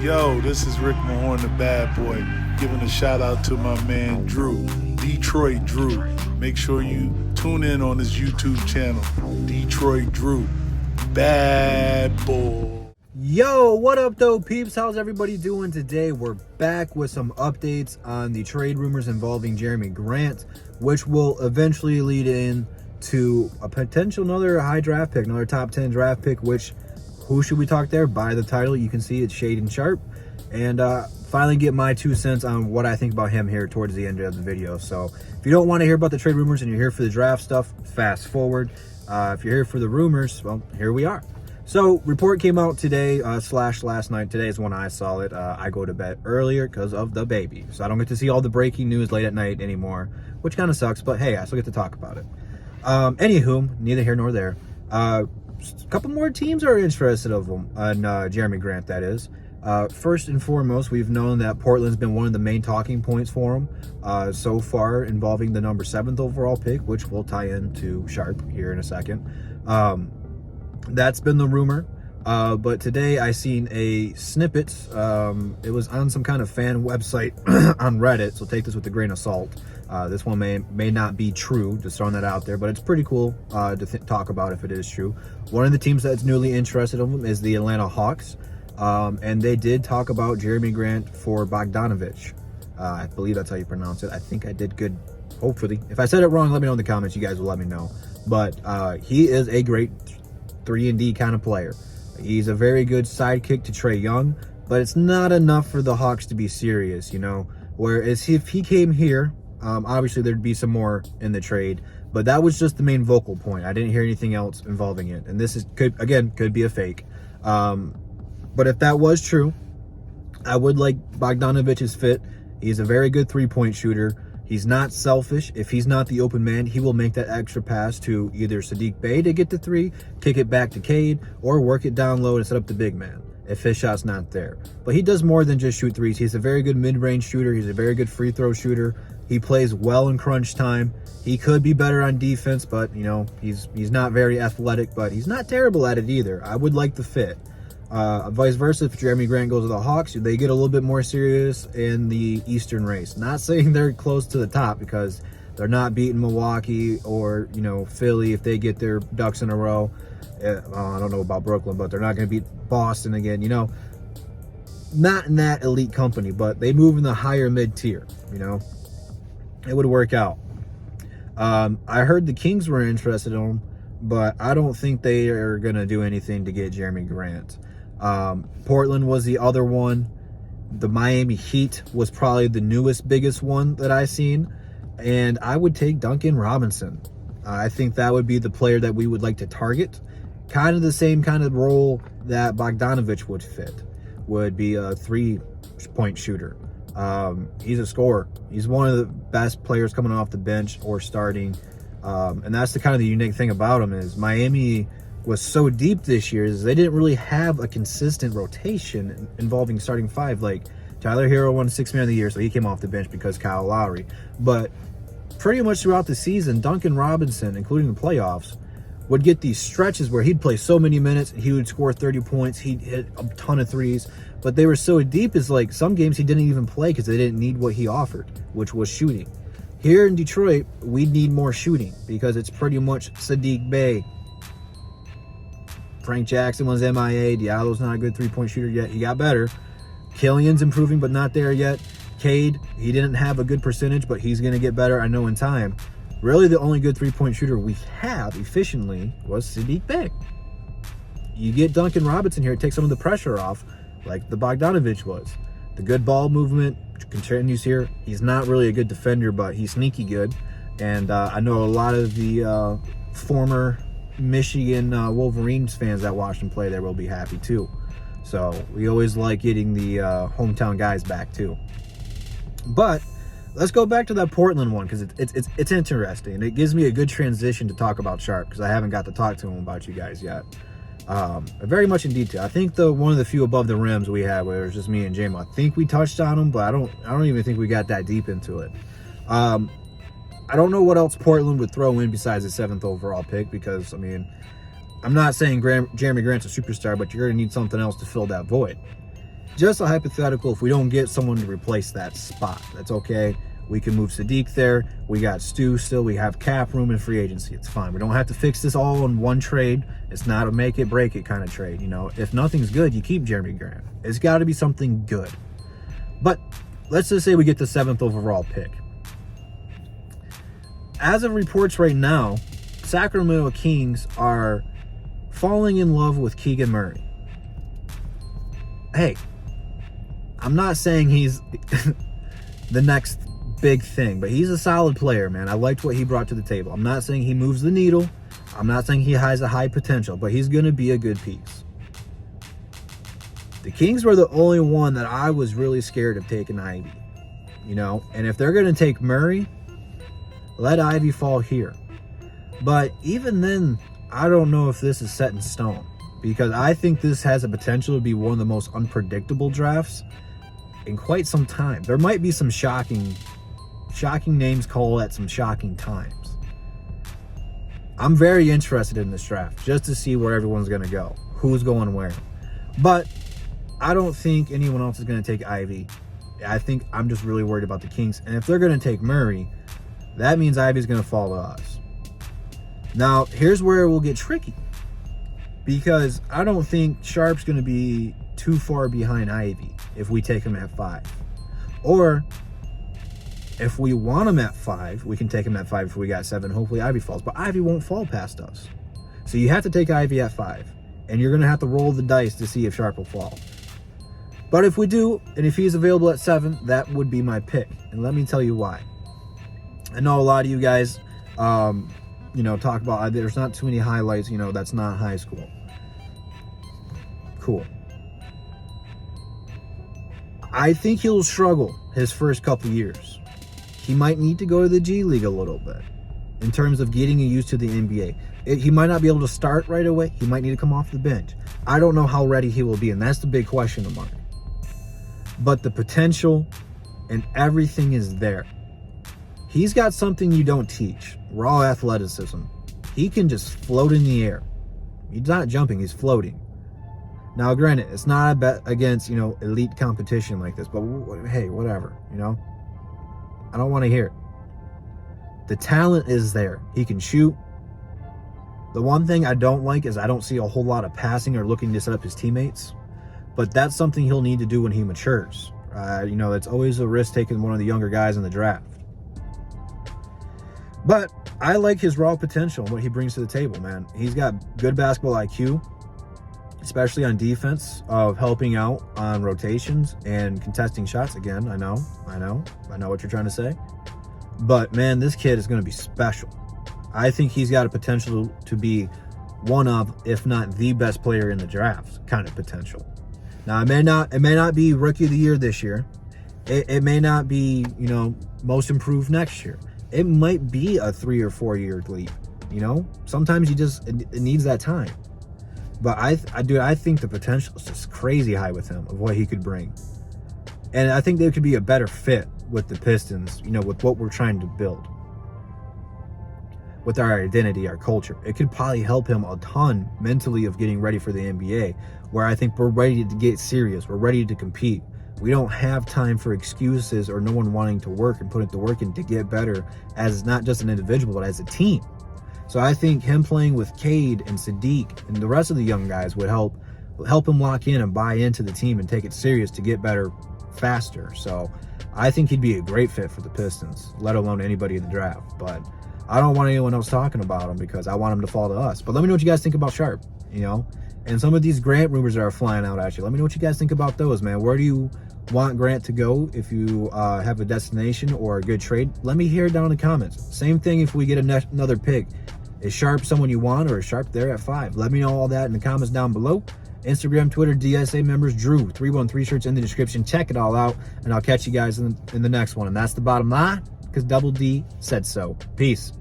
Yo, this is Rick Mahorn, the bad boy, giving a shout out to my man Drew, Detroit Drew. Make sure you tune in on his YouTube channel, Detroit Drew, bad boy. Yo, what up though, peeps? How's everybody doing today? We're back with some updates on the trade rumors involving Jerami Grant, which will eventually lead in to a potential another high draft pick, another top 10 draft pick, which who should we talk there? By the title, you can see it's Shaedon Sharpe. And finally get my 2 cents on what I think about him here towards the end of the video. So if you don't want to hear about the trade rumors and you're here for the draft stuff, fast forward. If you're here for the rumors, well, here we are. So report came out today slash last night. Today is when I saw it. I go to bed earlier because of the baby. So I don't get to see all the breaking news late at night anymore, which kind of sucks. But hey, I still get to talk about it. Anywho, neither here nor there. A couple more teams are interested in Jerami Grant, that is. First and foremost, we've known that Portland's been one of the main talking points for him so far, involving the number 7th overall pick, which will tie into Sharpe here in a second. That's been the rumor. But today I seen a snippet. It was on some kind of fan website on Reddit, so take this with a grain of salt. This one may not be true, just throwing that out there, but it's pretty cool to talk about if it is true. One of the teams that's newly interested in him is the Atlanta Hawks. And they did talk about Jerami Grant for Bogdanovich. I believe that's how you pronounce it. I think I did good, hopefully. If I said it wrong, let me know in the comments. You guys will let me know. But he is a great 3-and-D kind of player. He's a very good sidekick to Trae Young, but it's not enough for the Hawks to be serious, you know. Whereas if he came here, obviously there'd be some more in the trade, but that was just the main vocal point. I didn't hear anything else involving it, and this could be a fake. But if that was true, I would like Bogdanovich's fit. He's a very good three-point shooter. He's not selfish. If he's not the open man, he will make that extra pass to either Saddiq Bey to get the three, kick it back to Cade, or work it down low and set up the big man if his shot's not there. But he does more than just shoot threes. He's a very good mid-range shooter. He's a very good free throw shooter. He plays well in crunch time. He could be better on defense, but, you know, he's not very athletic, but he's not terrible at it either. I would like the fit. Vice versa, if Jerami Grant goes to the Hawks, they get a little bit more serious in the Eastern race. Not saying they're close to the top, because they're not beating Milwaukee or, you know, Philly if they get their ducks in a row. I don't know about Brooklyn, but they're not going to beat Boston again, you know. Not in that elite company, but they move in the higher mid-tier, you know. It would work out. I heard the Kings were interested in him, but I don't think they are going to do anything to get Jerami Grant. Portland was the other one. The Miami Heat was probably the newest, biggest one that I seen. And I would take Duncan Robinson. I think that would be the player that we would like to target. Kind of the same kind of role that Bogdanovich would fit. Would be a three-point shooter. He's a scorer. He's one of the best players coming off the bench or starting. And that's the kind of the unique thing about him is Miami was so deep this year is they didn't really have a consistent rotation involving starting five. Like Tyler Hero won 6th Man of the Year, so he came off the bench because Kyle Lowry. But pretty much throughout the season, Duncan Robinson, including the playoffs, would get these stretches where he'd play so many minutes, he would score 30 points, he'd hit a ton of threes. But they were so deep, is like some games he didn't even play because they didn't need what he offered, which was shooting. Here in Detroit, we need more shooting because it's pretty much Saddiq Bey. Frank Jackson was MIA. Diallo's not a good three-point shooter yet. He got better. Killian's improving, but not there yet. Cade, he didn't have a good percentage, but he's going to get better, I know, in time. Really, the only good three-point shooter we have efficiently was Saddiq Bey. You get Duncan Robinson here, it takes some of the pressure off, like the Bogdanovich was. The good ball movement continues here. He's not really a good defender, but he's sneaky good. And I know a lot of the former Michigan Wolverines fans that watched him play there will be happy too. So we always like getting the hometown guys back too. But let's go back to that Portland one because it's interesting. It gives me a good transition to talk about Sharpe because I haven't got to talk to him about you guys yet. Very much in detail. I think one of the few above the rims we had where it was just me and Jamal. I think we touched on him, but I don't even think we got that deep into it. I don't know what else Portland would throw in besides the 7th overall pick because, I mean, I'm not saying Jerami Grant's a superstar, but you're going to need something else to fill that void. just a hypothetical, if we don't get someone to replace that spot, that's okay. We can move Sadiq there. We got Stu still. We have cap room and free agency. It's fine. We don't have to fix this all in one trade. It's not a make it, break it kind of trade. You know, if nothing's good, you keep Jerami Grant. It's got to be something good. But let's just say we get the 7th overall pick. As of reports right now, Sacramento Kings are falling in love with Keegan Murray. Hey, I'm not saying he's the next big thing, but he's a solid player, man. I liked what he brought to the table. I'm not saying he moves the needle. I'm not saying he has a high potential, but he's going to be a good piece. The Kings were the only one that I was really scared of taking Ivy, you know, and if they're going to take Murray, let Ivy fall here. But even then, I don't know if this is set in stone, because I think this has a potential to be one of the most unpredictable drafts in quite some time. There might be some shocking names called at some shocking times. I'm very interested in this draft just to see where everyone's going to go, who's going where. But I don't think anyone else is going to take Ivy. I think I'm just really worried about the Kings. And if they're going to take Murray, that means Ivy's going to fall to us. Now, here's where it will get tricky, because I don't think Sharpe's going to be too far behind Ivy if we take him at 5. Or if we want him at 5, we can take him at 5 if we got 7. Hopefully Ivy falls. But Ivy won't fall past us. So you have to take Ivy at 5. And you're going to have to roll the dice to see if Sharpe will fall. But if we do, and if he's available at 7, that would be my pick. And let me tell you why. I know a lot of you guys, talk about there's not too many highlights, that's not high school. Cool. I think he'll struggle his first couple years. He might need to go to the G League a little bit in terms of getting used to the NBA. He might not be able to start right away. He might need to come off the bench. I don't know how ready he will be, and that's the big question mark. But the potential and everything is there. He's got something you don't teach, raw athleticism. He can just float in the air. He's not jumping, he's floating. Now, granted, it's not a bet against, elite competition like this, but hey, whatever, I don't want to hear it. The talent is there. He can shoot. The one thing I don't like is I don't see a whole lot of passing or looking to set up his teammates, but that's something he'll need to do when he matures. It's always a risk taking one of the younger guys in the draft. But I like his raw potential and what he brings to the table, man. He's got good basketball IQ, especially on defense, of helping out on rotations and contesting shots. Again, I know what you're trying to say. But, man, this kid is going to be special. I think he's got a potential to be one of, if not the best player in the draft kind of potential. Now, it may not be Rookie of the Year this year. It may not be, most improved next year. It might be a 3 or 4 year leap. Sometimes it needs that time. But I think the potential is just crazy high with him of what he could bring. And I think they could be a better fit with the Pistons, with what we're trying to build. With our identity, our culture. It could probably help him a ton mentally of getting ready for the NBA, where I think we're ready to get serious. We're ready to compete. We don't have time for excuses or no one wanting to work and put the work in to get better as not just an individual, but as a team. So I think him playing with Cade and Sadiq and the rest of the young guys would help him lock in and buy into the team and take it serious to get better faster. So I think he'd be a great fit for the Pistons, let alone anybody in the draft. But I don't want anyone else talking about him because I want him to fall to us. But let me know what you guys think about Sharpe, And some of these Grant rumors that are flying out at you. Let me know what you guys think about those, man. Where do you want Grant to go? If you have a destination or a good trade, let me hear it down in the comments. Same thing if we get another pick. Is Sharpe someone you want, or is Sharpe there at 5? Let me know all that in the comments down below. Instagram, Twitter, DSA members, Drew 313 shirts in the description. Check it all out, and I'll catch you guys in the next one. And that's the bottom line, because Double D said so. Peace.